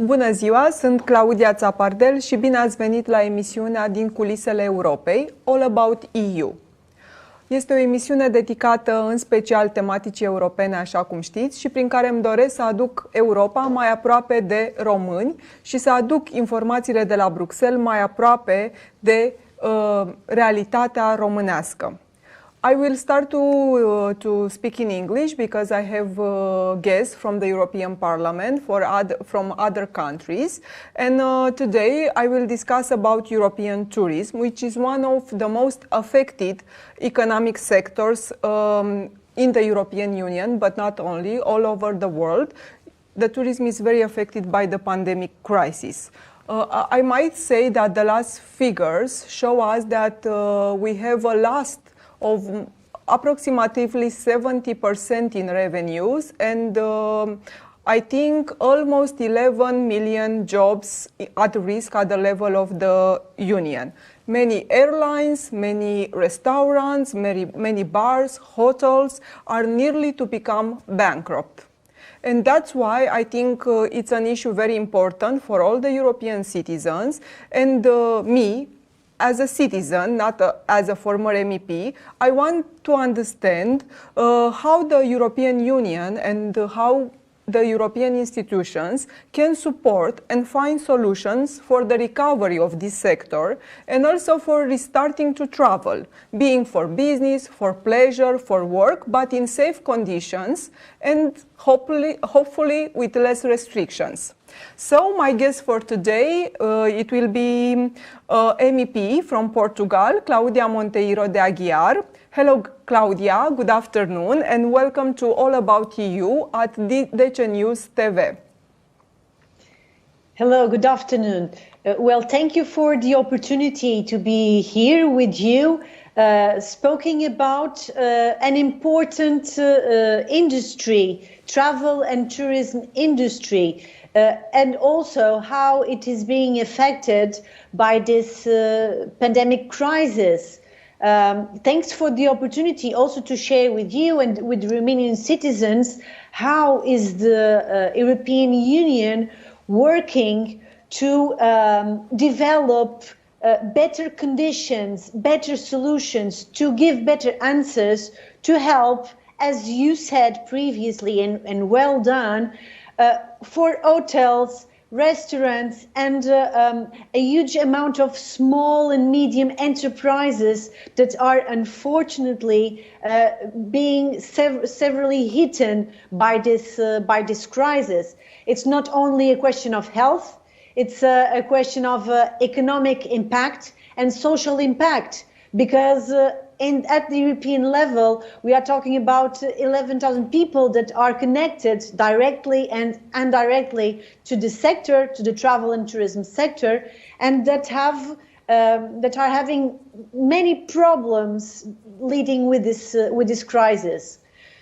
Bună ziua, sunt Claudia Tapardel și bine ați venit la emisiunea din culisele Europei, All About EU. Este o emisiune dedicată în special tematicii europene, așa cum știți, și prin care îmi doresc să aduc Europa mai aproape de români și să aduc informațiile de la Bruxelles mai aproape de realitatea românească. I will start to speak in English because I have guests from the European Parliament from other countries. And today I will discuss about European tourism, which is one of the most affected economic sectors in the European Union, but not only, all over the world. The tourism is very affected by the pandemic crisis. I might say that the last figures show us that we have a loss of approximately 70% in revenues, and I think almost 11 million jobs at risk at the level of the Union. Many airlines, many restaurants, many bars, hotels are nearly to become bankrupt. And that's why I think it's an issue very important for all the European citizens, and me, as a citizen, not as a former MEP, I want to understand how the European Union and how the European institutions can support and find solutions for the recovery of this sector and also for restarting to travel, being for business, for pleasure, for work, but in safe conditions and hopefully with less restrictions. So my guest for today, it will be MEP from Portugal, Claudia Monteiro de Aguiar. Hello, Claudia. Good afternoon, and welcome to All About EU at DC News TV. Hello, good afternoon. Well, thank you for the opportunity to be here with you, speaking about an important industry, travel and tourism industry. And also how it is being affected by this pandemic crisis. Thanks for the opportunity also to share with you and with Romanian citizens how is the European Union working to develop better conditions, better solutions, to give better answers, to help, as you said previously and well done, for hotels, restaurants, and a huge amount of small and medium enterprises that are unfortunately being severely hit by this crisis. It's not only a question of health, it's a question of economic impact and social impact, because at the European level, we are talking about 11,000 people that are connected directly and indirectly to the sector, to the travel and tourism sector, and that are having many problems leading with this crisis.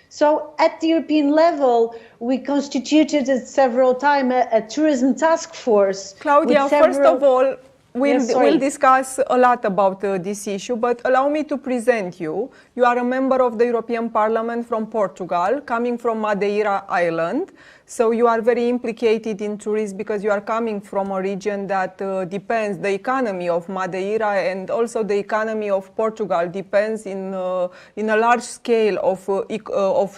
So, at the European level, we constituted several times a tourism task force. Claudia, first of all, we'll discuss a lot about this issue, but allow me to present you. You are a member of the European Parliament from Portugal, coming from Madeira Island. So you are very implicated in tourism because you are coming from a region that depends, the economy of Madeira and also the economy of Portugal depends in a large scale of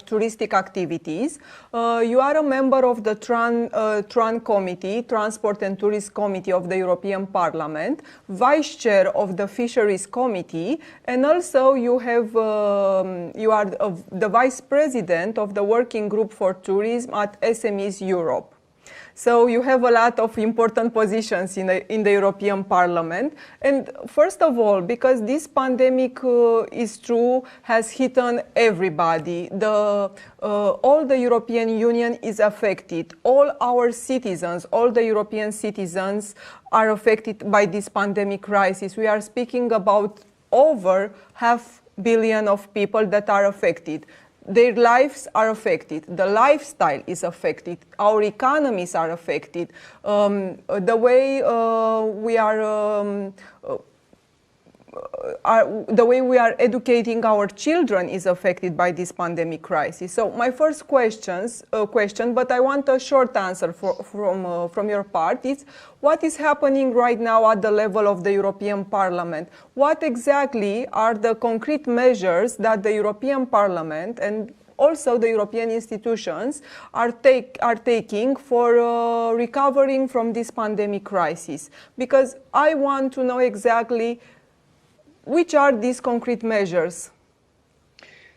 touristic activities. You are a member of the TRAN Committee, Transport and Tourism Committee of the European Parliament, Vice Chair of the Fisheries Committee, and also you are the Vice President of the Working Group for Tourism at SMEs Europe. So you have a lot of important positions in the European Parliament. And first of all, because this pandemic is true, has hit on everybody. All the European Union is affected. All our citizens, all the European citizens are affected by this pandemic crisis. We are speaking about over 500 million of people that are affected. Their lives are affected, the lifestyle is affected, our economies are affected, the way we are the way we are educating our children is affected by this pandemic crisis. So my first question, but I want a short answer from your part, is what is happening right now at the level of the European Parliament? What exactly are the concrete measures that the European Parliament and also the European institutions are taking for recovering from this pandemic crisis? Because I want to know exactly which are these concrete measures.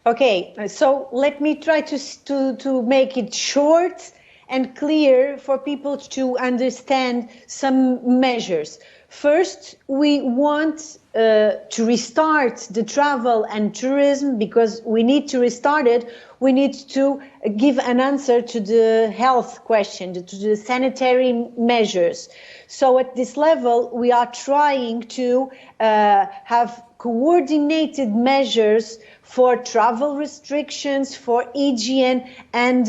Okay, so let me try to make it short and clear for people to understand some measures. First, we want to restart the travel and tourism. Because we need to restart it, we need to give an answer to the health question, to the sanitary measures. So at this level, we are trying to have coordinated measures for travel restrictions, for hygiene and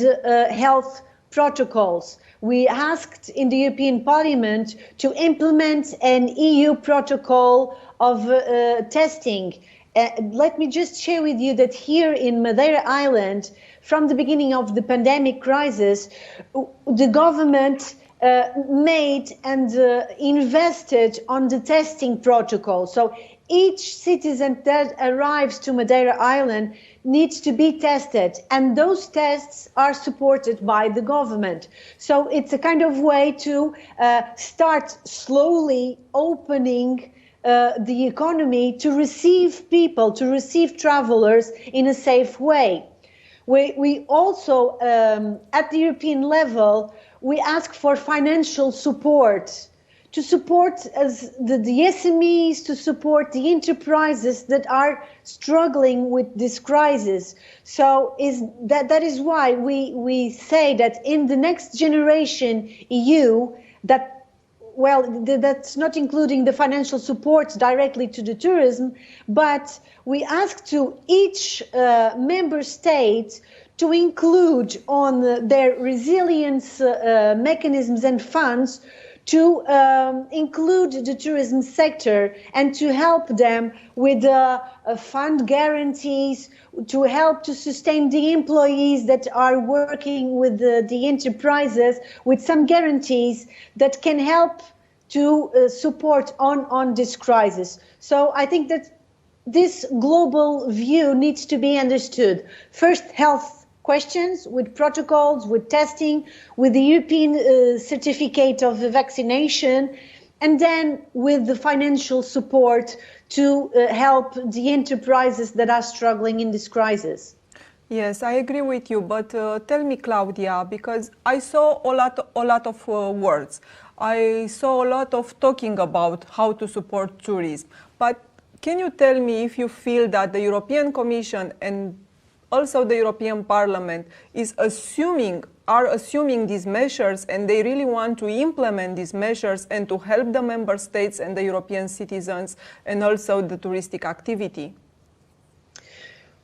health protocols. We asked in the European Parliament to implement an EU protocol of testing. Let me just share with you that here in Madeira Island, from the beginning of the pandemic crisis, the government made and invested on the testing protocol. So each citizen that arrives to Madeira Island needs to be tested, and those tests are supported by the government. So it's a kind of way to start slowly opening the economy to receive people, to receive travelers in a safe way. We also, at the European level, we ask for financial support, to support the SMEs, to support the enterprises that are struggling with this crisis. So that is why we say that in the Next Generation EU, that's not including the financial support directly to the tourism, but we ask to each member state to include on their resilience mechanisms and funds to include the tourism sector and to help them with fund guarantees, to help to sustain the employees that are working with the enterprises with some guarantees that can help to support on this crisis. So I think that this global view needs to be understood. First, health questions with protocols, with testing, with the European certificate of vaccination, and then with the financial support to help the enterprises that are struggling in this crisis. Yes, I agree with you, but tell me, Claudia, because I saw a lot of words. I saw a lot of talking about how to support tourism, but can you tell me if you feel that the European Commission and also the European Parliament are assuming these measures, and they really want to implement these measures and to help the member states and the European citizens and also the touristic activity?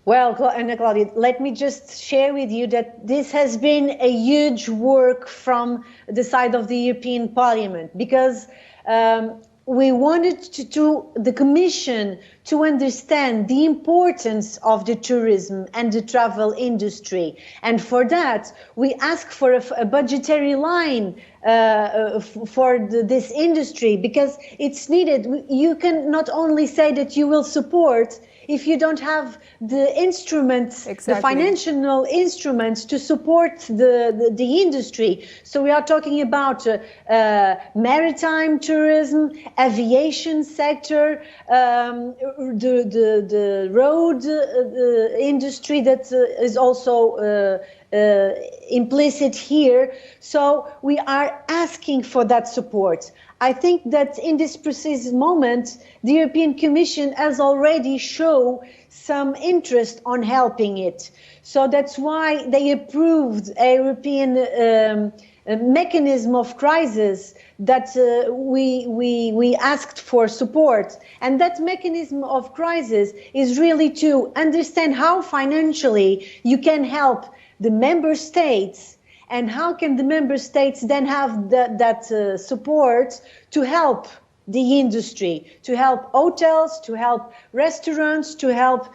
Well, Claudia, let me just share with you that this has been a huge work from the side of the European Parliament, because we wanted the Commission to understand the importance of the tourism and the travel industry. And for that, we ask for a budgetary line for this industry, because it's needed. You can not only say that you will support if you don't have the instruments, the financial instruments to support the industry. So we are talking about maritime tourism, aviation sector, the road industry that is also implicit here. So we are asking for that support. I think that in this precise moment, the European Commission has already shown some interest on helping it. So that's why they approved a European mechanism of crisis that we asked for support. And that mechanism of crisis is really to understand how financially you can help the member states, and how can the member states then have that support to help the industry, to help hotels, to help restaurants, to help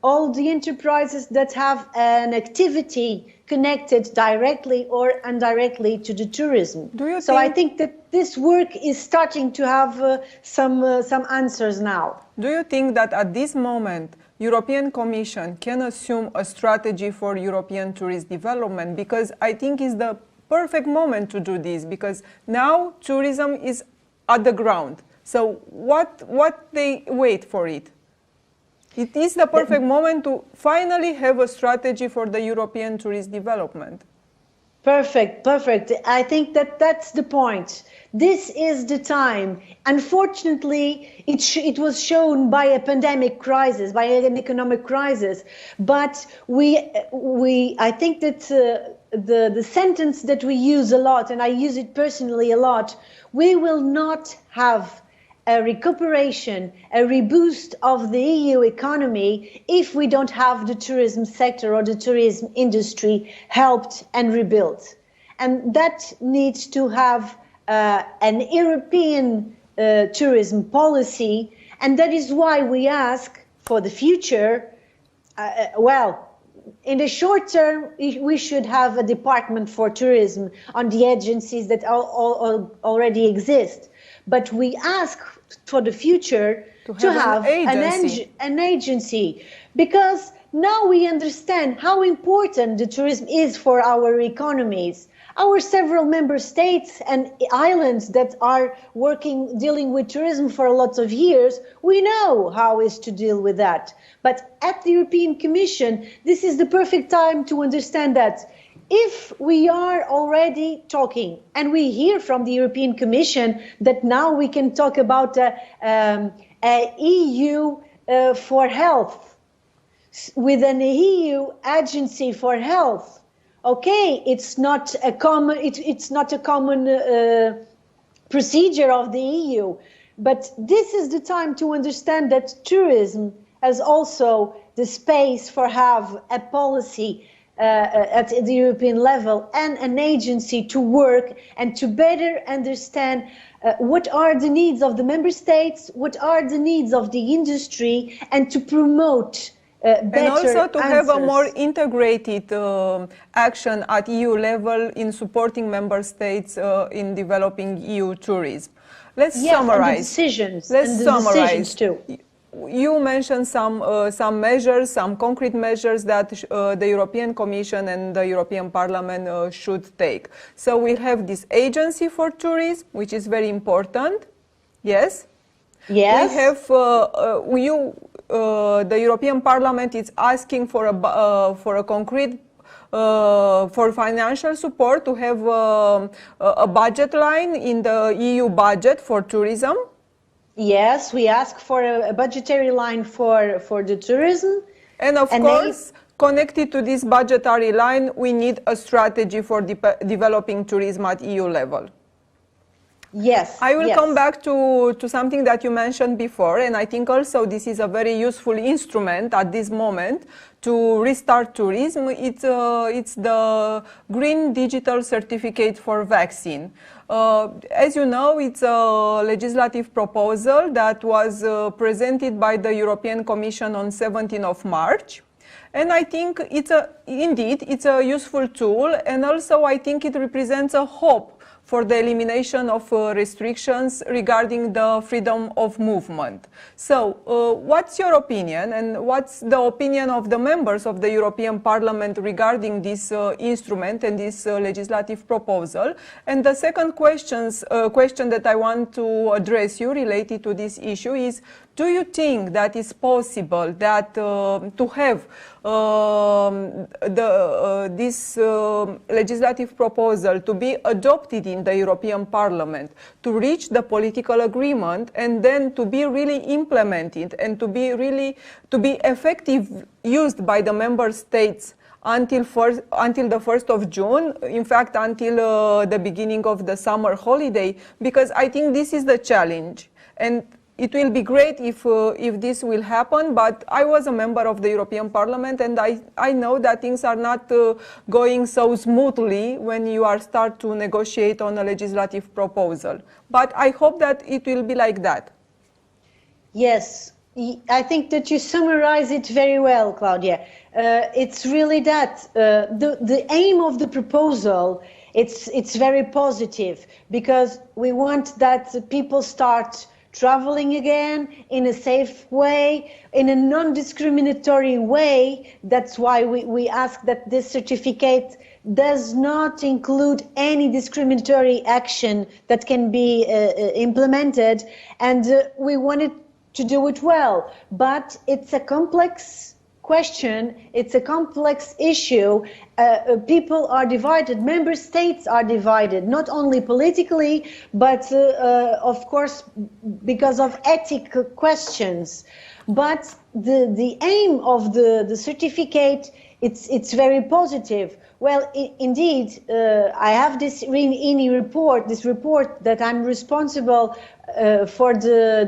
all the enterprises that have an activity connected directly or indirectly to the tourism. So I think that this work is starting to have some answers now. Do you think that at this moment European Commission can assume a strategy for European tourist development? Because I think it's the perfect moment to do this, because now tourism is at the ground. So what they wait for it? It is the perfect moment to finally have a strategy for the European tourist development. Perfect. I think that that's the point. This is the time. Unfortunately, it was shown by a pandemic crisis, by an economic crisis. But I think that the sentence that we use a lot, and I use it personally a lot, we will not have a recuperation, a reboost of the EU economy if we don't have the tourism sector or the tourism industry helped and rebuilt. And that needs to have an European tourism policy, and that is why we ask for the future, in the short term, we should have a department for tourism on the agencies that already exist. But we ask for the future to have an agency, because now we understand how important the tourism is for our economies. Our several member states and islands that are dealing with tourism for lots of years, we know how is to deal with that. But at the European Commission, this is the perfect time to understand that if we are already talking, and we hear from the European Commission that now we can talk about a EU for health, with an EU agency for health. Okay, it's not a common procedure of the EU, but this is the time to understand that tourism has also the space for have a policy at the European level and an agency to work and to better understand what are the needs of the member states, what are the needs of the industry, and to promote better and also to answers. have a more integrated action at EU level in supporting member states in developing EU tourism. Let's summarize. And the decisions. Decisions too. You mentioned some measures, some concrete measures that the European Commission and the European Parliament should take. So we have this agency for tourism, which is very important. Yes? Yes. We have, the European Parliament is asking for a concrete for financial support to have a budget line in the EU budget for tourism. Yes, we ask for a budgetary line for the tourism. And of course, connected to this budgetary line, we need a strategy for developing tourism at EU level. Yes. I will come back to something that you mentioned before, and I think also this is a very useful instrument at this moment to restart tourism. It's the Green Digital Certificate for Vaccine. As you know, it's a legislative proposal that was presented by the European Commission on 17th of March. And I think indeed it's a useful tool, and also I think it represents a hope for the elimination of restrictions regarding the freedom of movement. So, what's your opinion, and what's the opinion of the members of the European Parliament regarding this instrument and this legislative proposal? And the second question that I want to address you related to this issue is, do you think that it's possible that to have this legislative proposal to be adopted in the European Parliament, to reach the political agreement, and then to be really implemented and to be effective used by the member states until the 1st of June, in fact until the beginning of the summer holiday? Because I think this is the challenge. And it will be great if this will happen, but I was a member of the European Parliament, and I know that things are not going so smoothly when you start to negotiate on a legislative proposal. But I hope that it will be like that. Yes, I think that you summarize it very well, Claudia. It's really that the aim of the proposal. It's very positive because we want that people start traveling again in a safe way, in a non-discriminatory way. That's why we ask that this certificate does not include any discriminatory action that can be implemented, and we wanted to do it well. But it's a complex question, it's a complex issue. People are divided, member states are divided, not only politically, but of course because of ethical questions. But the aim of the certificate, it's very positive. Well, indeed, I have this report that I'm responsible for the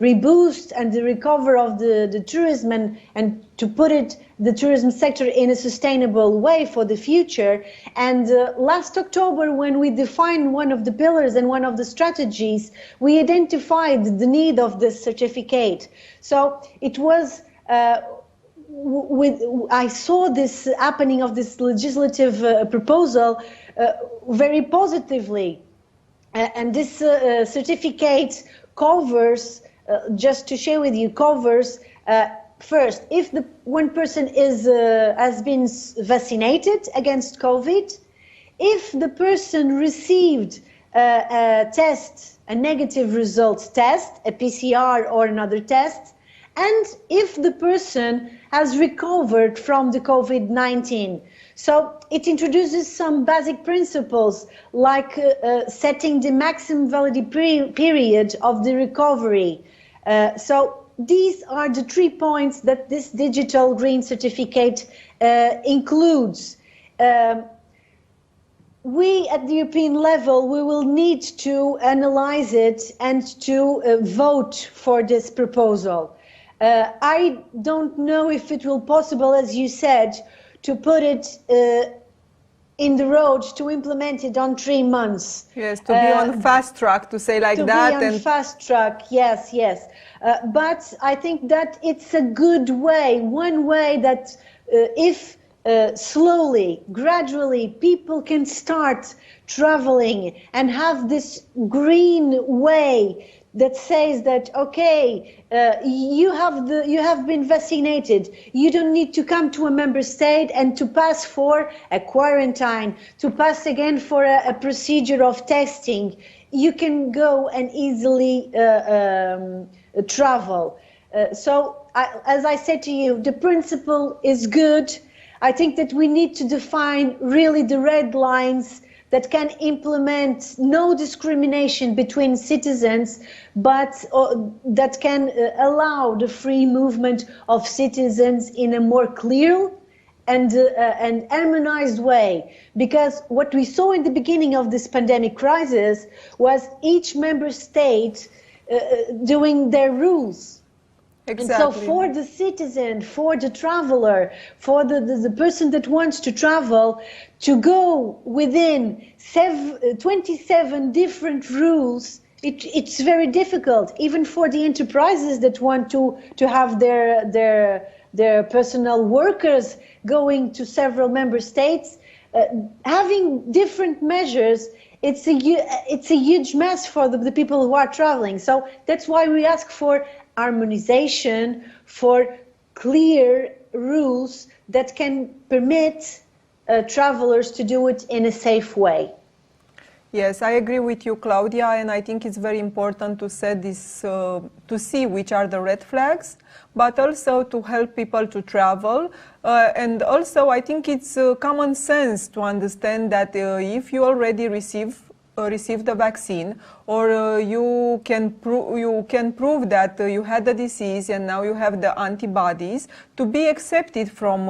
reboost and the recovery of the tourism and to put the tourism sector in a sustainable way for the future. And last October, when we defined one of the pillars and one of the strategies, we identified the need of this certificate. So it was I saw this happening of this legislative proposal very positively. And this certificate covers, just to share with you, covers first, if one person has been vaccinated against COVID, if the person received a negative results test, a PCR or another test, and if the person has recovered from the COVID-19. So it introduces some basic principles like setting the maximum validity period of the recovery. So these are the 3 points that this digital green certificate includes. We at the European level, we will need to analyze it and to vote for this proposal. I don't know if it will be possible, as you said, to put it in the road, to implement it on 3 months. Yes, to be on fast track, to say like that. To be on fast track, yes, yes. But I think that it's a good way, one way that if slowly, gradually, people can start traveling and have this green way that says that, okay, you have been vaccinated. You don't need to come to a member state and to pass for a quarantine, to pass again for a procedure of testing. You can go and easily travel. So, as I said to you, the principle is good. I think that we need to define really the red lines that can implement no discrimination between citizens, but that can allow the free movement of citizens in a more clear and harmonized way. Because what we saw in the beginning of this pandemic crisis was each member state doing their rules. Exactly. And so for the citizen, for the traveler, for the person that wants to travel, to go within 27 different rules, it's very difficult, even for the enterprises that want to have their personal workers going to several member states. Having different measures, it's a huge mess for the people who are traveling. So that's why we ask for harmonization, for clear rules that can permit travelers to do it in a safe way. Yes, I agree with you, Claudia, and I think it's very important to set this, to see which are the red flags, but also to help people to travel. And also, I think it's common sense to understand that if you already received the vaccine, or you can prove that you had the disease and now you have the antibodies, to be accepted from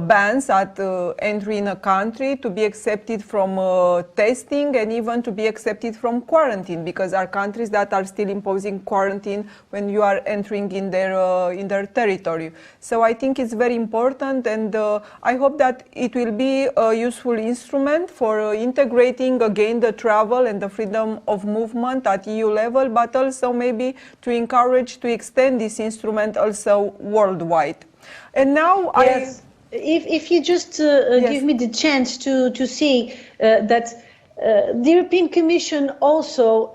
bans at entry in a country, to be accepted from testing, and even to be accepted from quarantine, because there are countries that are still imposing quarantine when you are entering in their territory. So I think it's very important, and I hope that it will be a useful instrument for integrating again the travel and the freedom of movement at EU level, but also maybe to encourage to extend this instrument also worldwide. And now yes. If you just yes. give me the chance to see that the European Commission also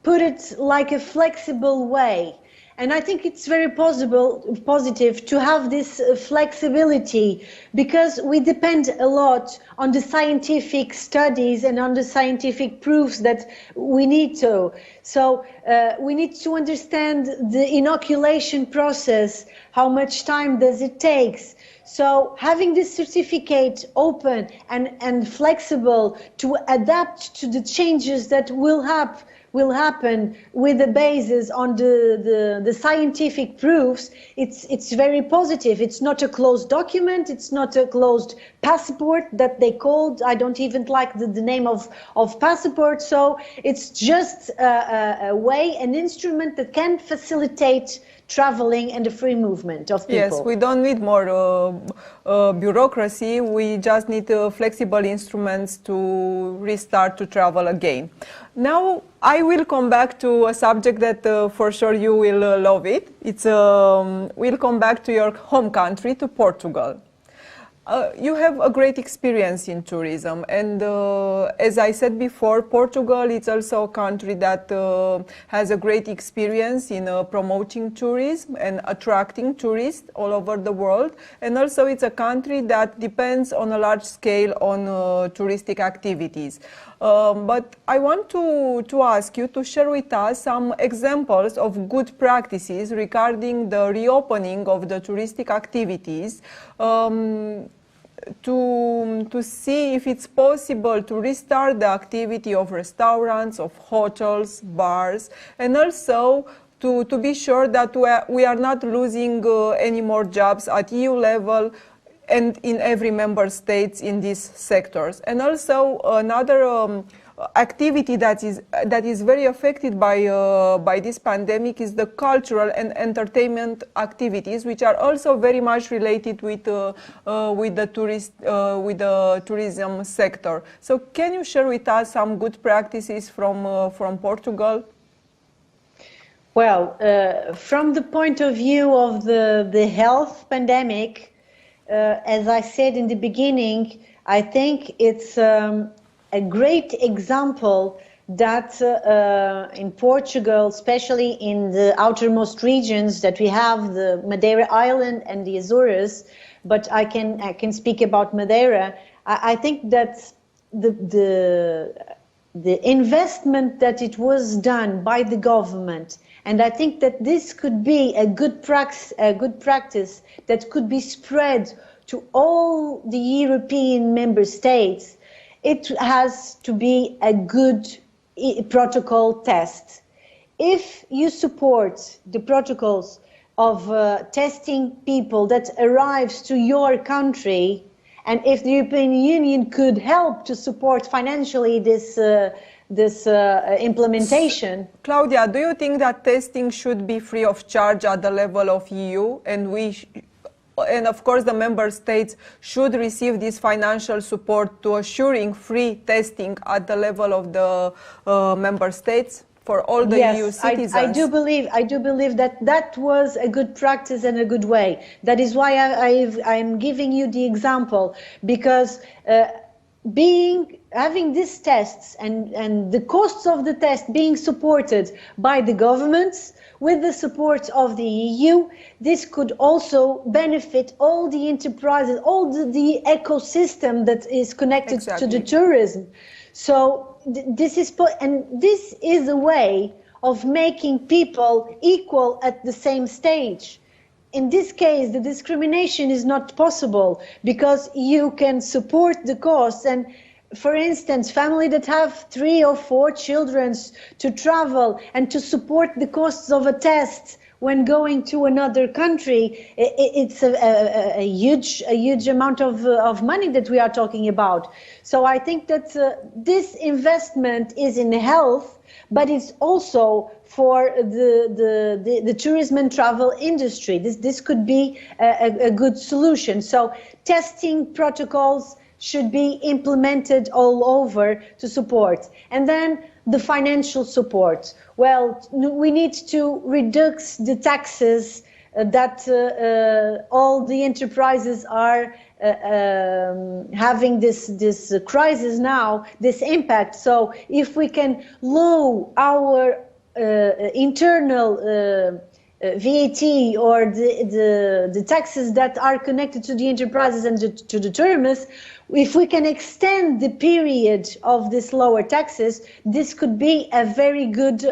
put it like a flexible way. And I think it's very positive to have this flexibility, because we depend a lot on the scientific studies and on the scientific proofs that we need to. So we need to understand the inoculation process, how much time does it take. So having this certificate open and flexible to adapt to the changes that will happen with the basis on the scientific proofs, it's very positive. It's not a closed document, it's not a closed passport that they called. I don't even like the name of passport. So it's just a way, an instrument that can facilitate traveling and the free movement of people. Yes, we don't need more bureaucracy. We just need flexible instruments to restart to travel again. Now, I will come back to a subject that for sure you will love it. We'll come back to your home country, to Portugal. You have a great experience in tourism, and as I said before, Portugal is also a country that has a great experience in promoting tourism and attracting tourists all over the world, and also it's a country that depends on a large scale on touristic activities. But I want to ask you to share with us some examples of good practices regarding the reopening of the touristic activities, to see if it's possible to restart the activity of restaurants, of hotels, bars, and also to be sure that we are not losing any more jobs at EU level and in every member state in these sectors. And also another activity that is very affected by this pandemic is the cultural and entertainment activities, which are also very much related with the tourism sector. So can you share with us some good practices from Portugal? Well, from the point of view of the health pandemic, as I said in the beginning, I think it's a great example that in Portugal, especially in the outermost regions, that we have the Madeira Island and the Azores, but I can speak about Madeira. I think that the investment that it was done by the government, and I think that this could be a good practice that could be spread to all the European member states. It has to be a good protocol test. If you support the protocols of testing people that arrives to your country, and if the European Union could help to support financially this implementation. Claudia, do you think that testing should be free of charge at the level of EU, and of course the member states should receive this financial support to assuring free testing at the level of the member states for all the EU citizens? I do believe that was a good practice and a good way. That is why I'm giving you the example, because having these tests and the costs of the test being supported by the governments with the support of the EU, this could also benefit all the enterprises, all the ecosystem that is connected to the tourism. So this is a way of making people equal at the same stage. In this case, the discrimination is not possible because you can support the costs, and for instance, family that have 3 or 4 children to travel and to support the costs of a test when going to another country, it's a huge amount of money that we are talking about. So I think that this investment is in health, but it's also for the tourism and travel industry. This could be a good solution. So testing protocols should be implemented all over to support. And then the financial support. Well, we need to reduce the taxes that all the enterprises are having this crisis now, this impact. So if we can lower our internal VAT or the taxes that are connected to the enterprises and to the tourists, if we can extend the period of this lower taxes, this could be a very good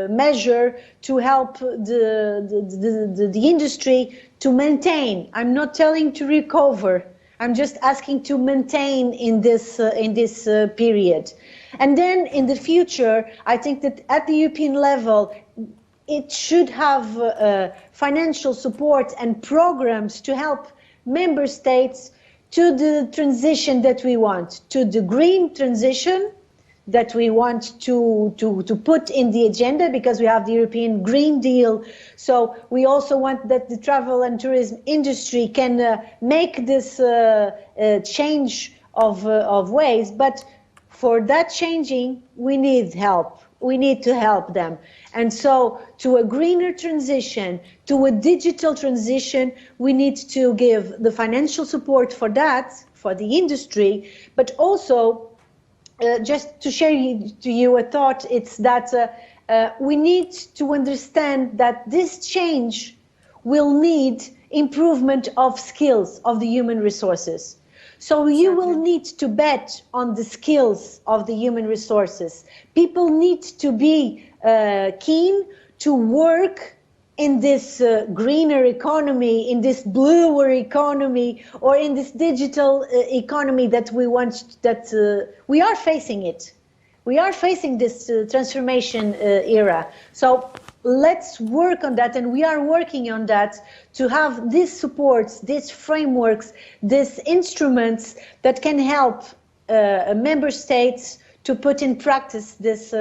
measure to help the industry to maintain. I'm not telling to recover. I'm just asking to maintain in this period. And then in the future, I think that at the European level, it should have financial support and programs to help member states to the transition that we want, to the green transition that we want to put in the agenda, because we have the European Green Deal. So we also want that the travel and tourism industry can make this change of ways. But for that changing, we need help. We need to help them. And so to a greener transition, to a digital transition, we need to give the financial support for that, for the industry, but also just to share to you a thought, it's that we need to understand that this change will need improvement of skills of the human resources. So you will need to bet on the skills of the human resources. People need to be keen to work in this greener economy, in this bluer economy, or in this digital economy that we want, that we are facing it. We are facing this transformation era. So let's work on that, and we are working on that to have these supports, these frameworks, these instruments that can help member states to put in practice this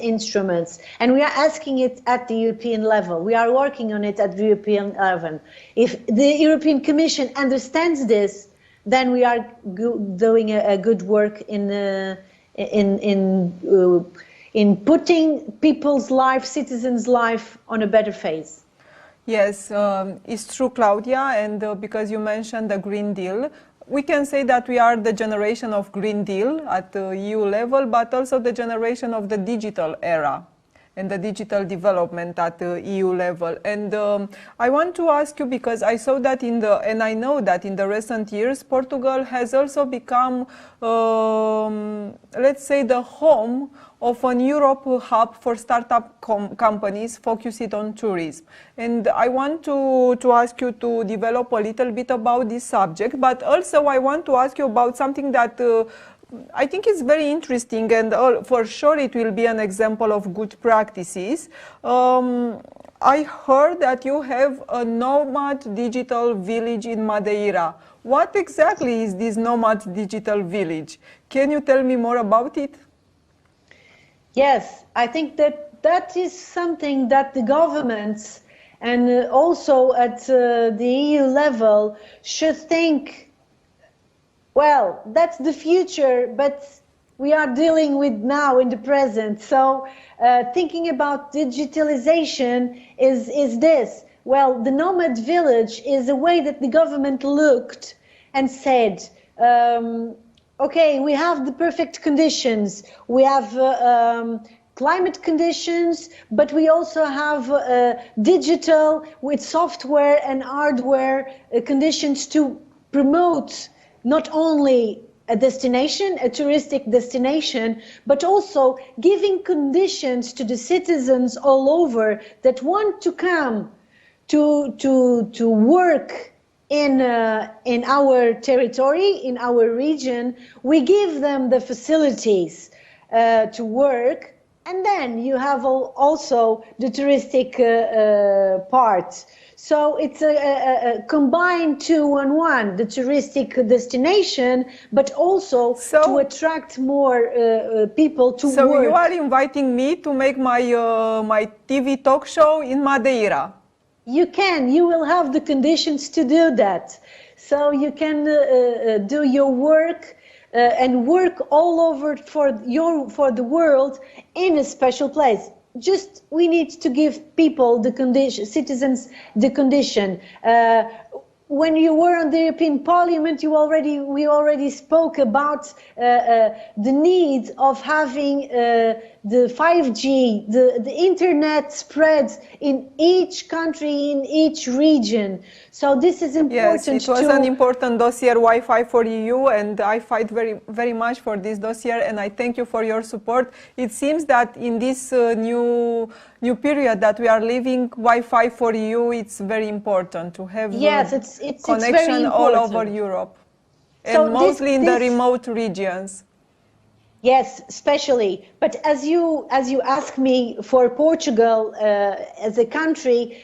instruments. And we are asking it at the European level. We are working on it at the European level. If the European Commission understands this, then we are doing a good work in putting people's life, citizens' life, on a better phase. Yes, it's true, Claudia, and because you mentioned the Green Deal, we can say that we are the generation of Green Deal at the EU level, but also the generation of the digital era and the digital development at the EU level. And I want to ask you, because I saw that and I know that in the recent years, Portugal has also become, let's say, the home of an Europe hub for startup companies focused on tourism. And I want to ask you to develop a little bit about this subject, but also I want to ask you about something that I think is very interesting, and for sure it will be an example of good practices. I heard that you have a Nomad digital village in Madeira. What exactly is this Nomad digital village? Can you tell me more about it? Yes, I think that is something that the governments and also at the EU level should think, well, that's the future, but we are dealing with now in the present. So thinking about digitalization is this. Well, the Nomad village is a way that the government looked and said, okay, we have the perfect conditions. We have climate conditions, but we also have digital with software and hardware conditions to promote not only a destination, a touristic destination, but also giving conditions to the citizens all over that want to come to work in our territory, in our region. We give them the facilities to work, and then you have also the touristic part. So it's a combined 2-in-1, the touristic destination, but also to attract more people to work. So you are inviting me to make my my TV talk show in Madeira. You can. You will have the conditions to do that. So you can do your work and work all over for the world in a special place. Just we need to give people the condition, citizens the condition. When you were on the European Parliament, we already spoke about the need of having the 5G, the internet spreads in each country, in each region. So this is important. Yes, it was an important dossier, Wi-Fi for EU, and I fight very much for this dossier, and I thank you for your support. It seems that in this new period that we are living, Wi-Fi for EU, it's very important to have it's connection all over Europe, so and mostly in the remote regions. Yes, especially. But as you ask me for Portugal as a country,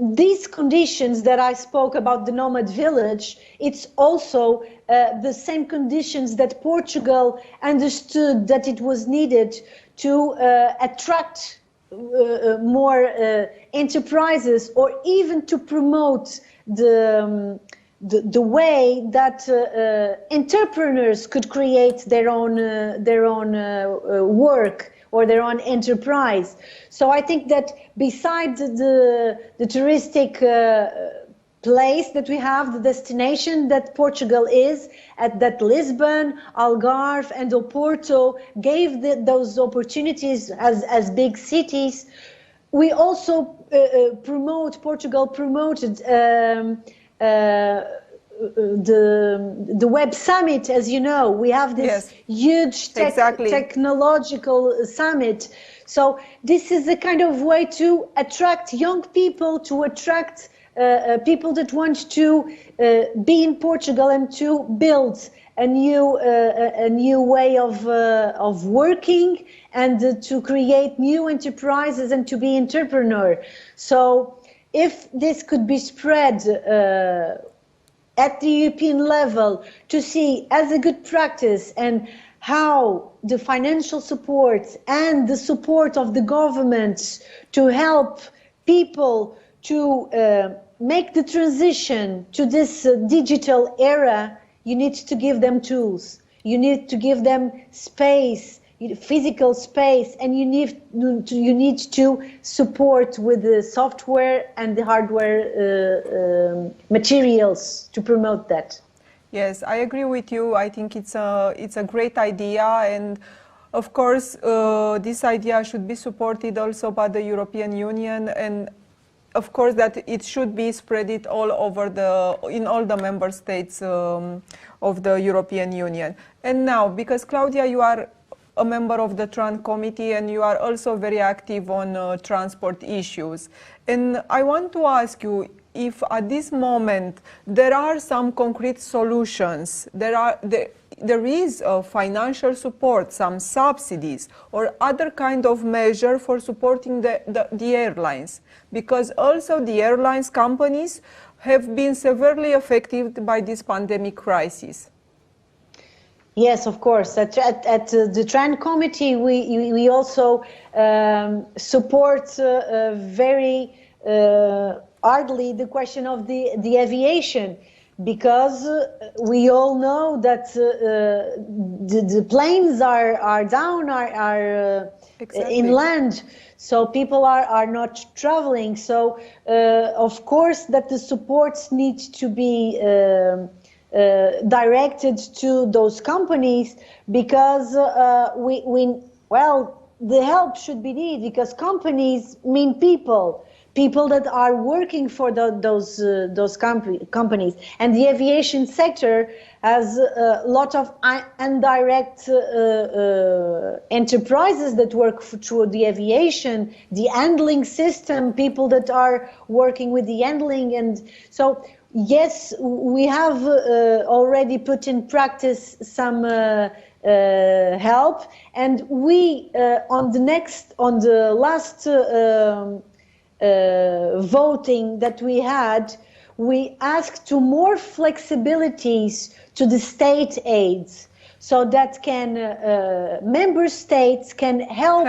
these conditions that I spoke about, the Nomad village, it's also the same conditions that Portugal understood that it was needed to attract more enterprises, or even to promote the way that entrepreneurs could create their own work or their own enterprise. So I think that besides the touristic place that we have, the destination that Portugal is, that Lisbon, Algarve and Oporto gave those opportunities as big cities, we also Portugal promoted the Web Summit. As you know, we have this huge technological summit. So this is a kind of way to attract young people, to attract people that want to be in Portugal and to build a new way of working, and to create new enterprises and to be entrepreneur. So if this could be spread at the European level, to see as a good practice, and how the financial support and the support of the governments to help people to make the transition to this digital era, you need to give them tools. You need to give them space, physical space, and you need to support with the software and the hardware materials to promote that. Yes, I agree with you. I think it's a great idea, and of course this idea should be supported also by the European Union, and of course that it should be spread all over in all the member states of the European Union. And now, because Claudia, you are a member of the TRAN committee and you are also very active on transport issues. And I want to ask you if at this moment there are some concrete solutions, there is financial support, some subsidies or other kind of measure for supporting the airlines, because also the airlines companies have been severely affected by this pandemic crisis. Yes, of course. At the TRAN committee, we also support very hardly the question of the aviation, because we all know that the planes are down, are inland, so people are not traveling. So of course that the supports need to be directed to those companies, because the help should be needed, because companies mean people that are working for those companies, and the aviation sector has a lot of indirect enterprises that work through the aviation, the handling system, people that are working with the handling, and so yes, we have already put in practice some help, and we on the last voting that we had, we asked to more flexibilities to the state aids, so that member states can help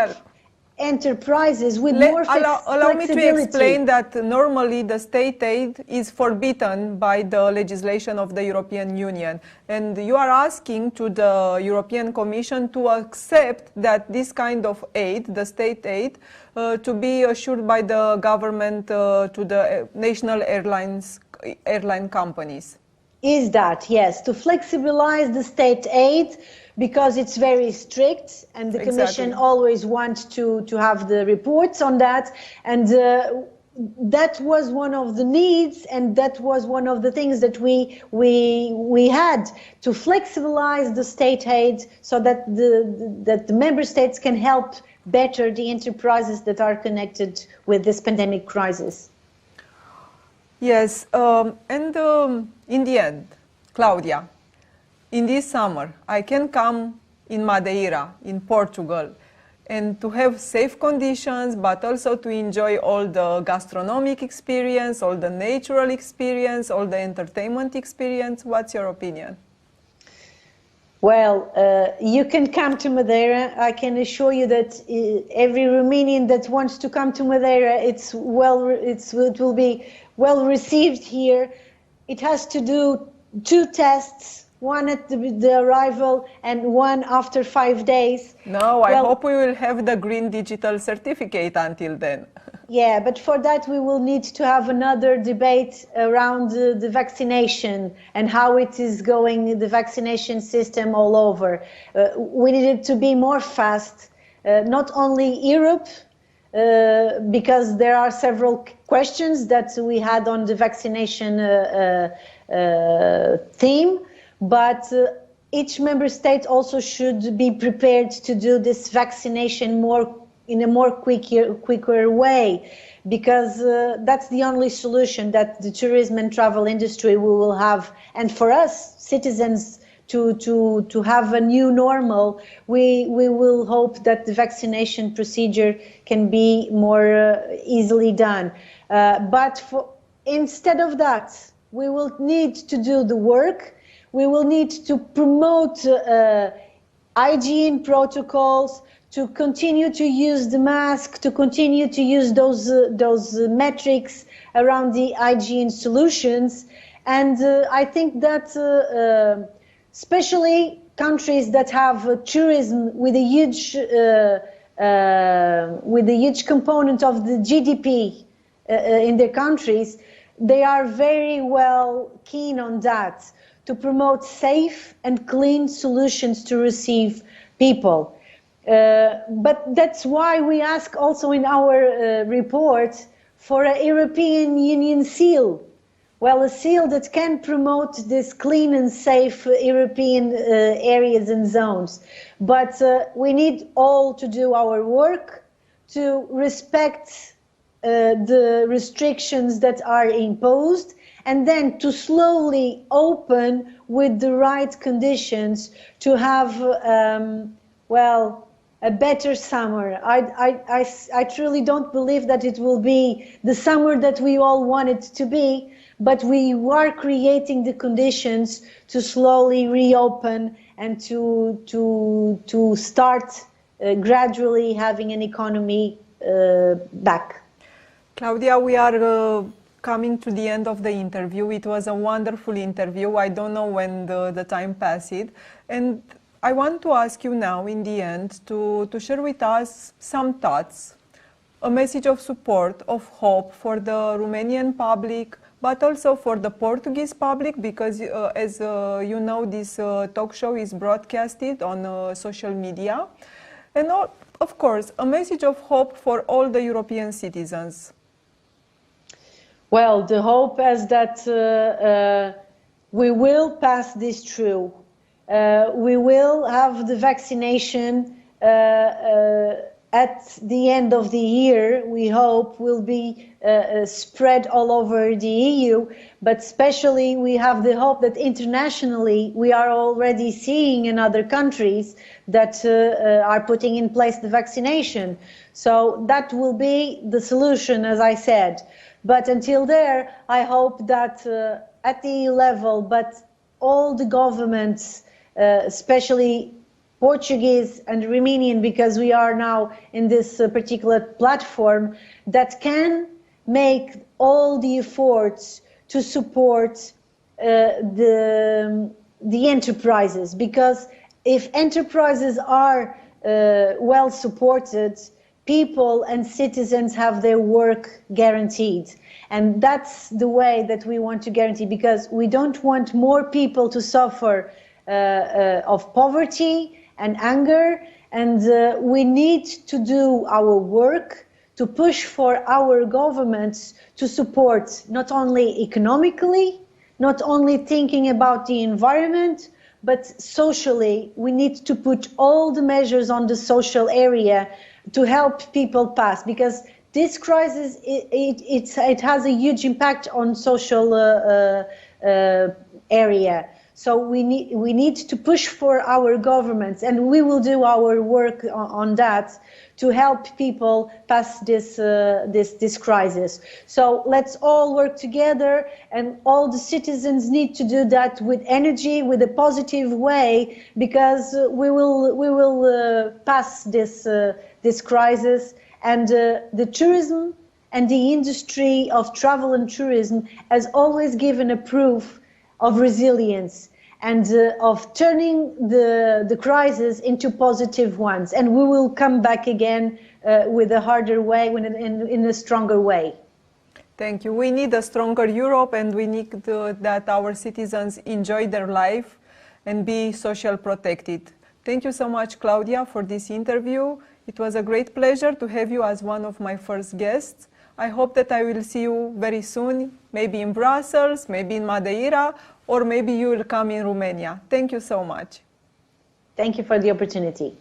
enterprises with more flexibility. Allow me to explain that normally the state aid is forbidden by the legislation of the European Union, and you are asking to the European Commission to accept that this kind of aid, the state aid, to be assured by the government to the national airline companies. Is that, yes, to flexibilize the state aid, because it's very strict, and the Commission always wants to have the reports on that, and that was one of the needs, and that was one of the things that we had to flexibilize the state aid, so that the member states can help better the enterprises that are connected with this pandemic crisis. Yes, and in the end, Claudia, in this summer, I can come in Madeira, in Portugal, and to have safe conditions, but also to enjoy all the gastronomic experience, all the natural experience, all the entertainment experience. What's your opinion? Well, you can come to Madeira. I can assure you that every Romanian that wants to come to Madeira, it will be well received here. It has to do 2 tests, one at the arrival and one after 5 days. No, I hope we will have the green digital certificate until then. Yeah, but for that we will need to have another debate around the vaccination and how it is going, the vaccination system all over. We need it to be more fast, not only Europe, because there are several questions that we had on the vaccination theme, but each member state also should be prepared to do this vaccination in a more quicker way, because that's the only solution that the tourism and travel industry will have. And for us citizens to have a new normal, we will hope that the vaccination procedure can be more easily done. But instead of that, we will need to do the work. We will need to promote hygiene protocols, to continue to use the mask, to continue to use those metrics around the hygiene solutions. And I think that especially countries that have tourism with a huge component of the GDP in their countries, they are very well keen on that, to promote safe and clean solutions to receive people. But that's why we ask also in our report for a European Union seal. Well, a seal that can promote this clean and safe European areas and zones. But we need all to do our work, to respect the restrictions that are imposed, and then to slowly open with the right conditions to have, a better summer. I truly don't believe that it will be the summer that we all want it to be, but we are creating the conditions to slowly reopen and to start gradually having an economy back. Claudia, we are coming to the end of the interview. It was a wonderful interview. I don't know when the time passed. And I want to ask you now, in the end, to share with us some thoughts, a message of support, of hope for the Romanian public, but also for the Portuguese public, because as you know, this talk show is broadcasted on social media. And of course, a message of hope for all the European citizens. Well, the hope is that we will pass this through. We will have the vaccination at the end of the year, we hope will be spread all over the EU, but especially we have the hope that internationally we are already seeing in other countries that are putting in place the vaccination. So that will be the solution, as I said. But until there, I hope that at the EU level, but all the governments, especially Portuguese and Romanian, because we are now in this particular platform, that can make all the efforts to support the enterprises. Because if enterprises are well supported, people and citizens have their work guaranteed. And that's the way that we want to guarantee, because we don't want more people to suffer of poverty and anger, and we need to do our work to push for our governments to support not only economically, not only thinking about the environment, but socially. We need to put all the measures on the social area to help people pass, because this crisis, it has a huge impact on social area. So we need to push for our governments, and we will do our work on that to help people pass this crisis. So let's all work together, and all the citizens need to do that with energy, with a positive way, because we will pass this crisis. And the tourism and the industry of travel and tourism has always given a proof of resilience and of turning the crisis into positive ones. And we will come back again with a harder way, in a stronger way. Thank you. We need a stronger Europe, and we need that our citizens enjoy their life and be social protected. Thank you so much, Claudia, for this interview. It was a great pleasure to have you as one of my first guests. I hope that I will see you very soon, maybe in Brussels, maybe in Madeira, or maybe you will come in Romania. Thank you so much. Thank you for the opportunity.